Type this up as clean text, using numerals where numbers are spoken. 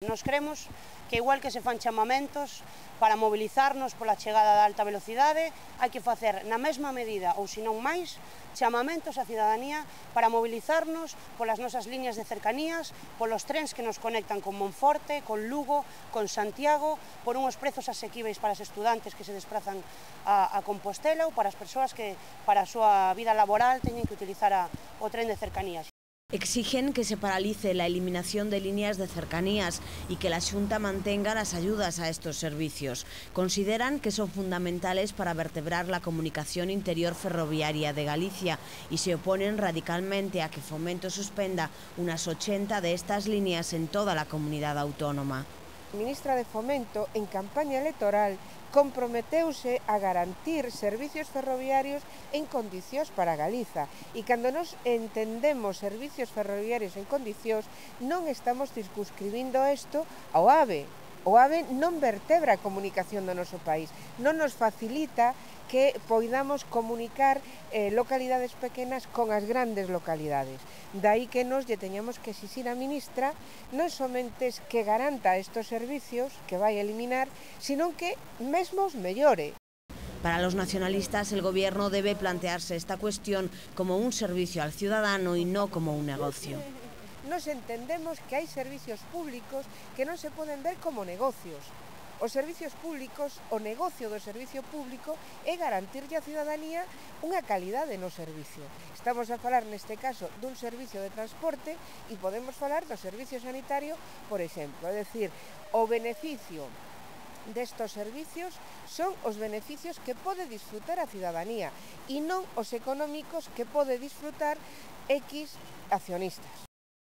Nos cremos que igual que se fan chamamentos para mobilizarnos pola chegada da alta velocidade, hai que facer na mesma medida, ou senón máis, chamamentos á cidadanía para mobilizarnos polas nosas liñas de cercanías, polos trens que nos conectan con Monforte, con Lugo, con Santiago, por unhos prezos asequíveis para os estudantes que se desprazan a Compostela ou para as persoas que para a súa vida laboral teñen que utilizar o tren de cercanías. Exigen que se paralice la eliminación de líneas de cercanías y que la Xunta mantenga las ayudas a estos servicios. Consideran que son fundamentales para vertebrar la comunicación interior ferroviaria de Galicia y se oponen radicalmente a que Fomento suspenda unas 80 de estas líneas en toda la comunidad autónoma. A ministra de Fomento, en campaña electoral, comprometeuse a garantir servicios ferroviarios en condicións para Galiza. E cando nos entendemos servicios ferroviarios en condicións, non estamos circunscribindo isto ao AVE. O AVE non vertebra a comunicación do noso país, non nos facilita que poidamos comunicar localidades pequenas con as grandes localidades. Daí que nos lle teñamos que exixir á ministra non somente que garanta estos servicios que vai eliminar, sino que mesmo os mellore. Para los nacionalistas, el gobierno debe plantearse esta cuestión como un servicio al ciudadano y no como un negocio. Nos entendemos que hai servicios públicos que non se poden ver como negocios. Os servicios públicos, o negocio do servicio público é garantirlle á cidadanía unha calidade no servicio. Estamos a falar neste caso dun servicio de transporte e podemos falar do servicio sanitario, por exemplo. É dicir, o beneficio destos servicios son os beneficios que pode disfrutar a cidadanía e non os económicos que pode disfrutar X accionistas.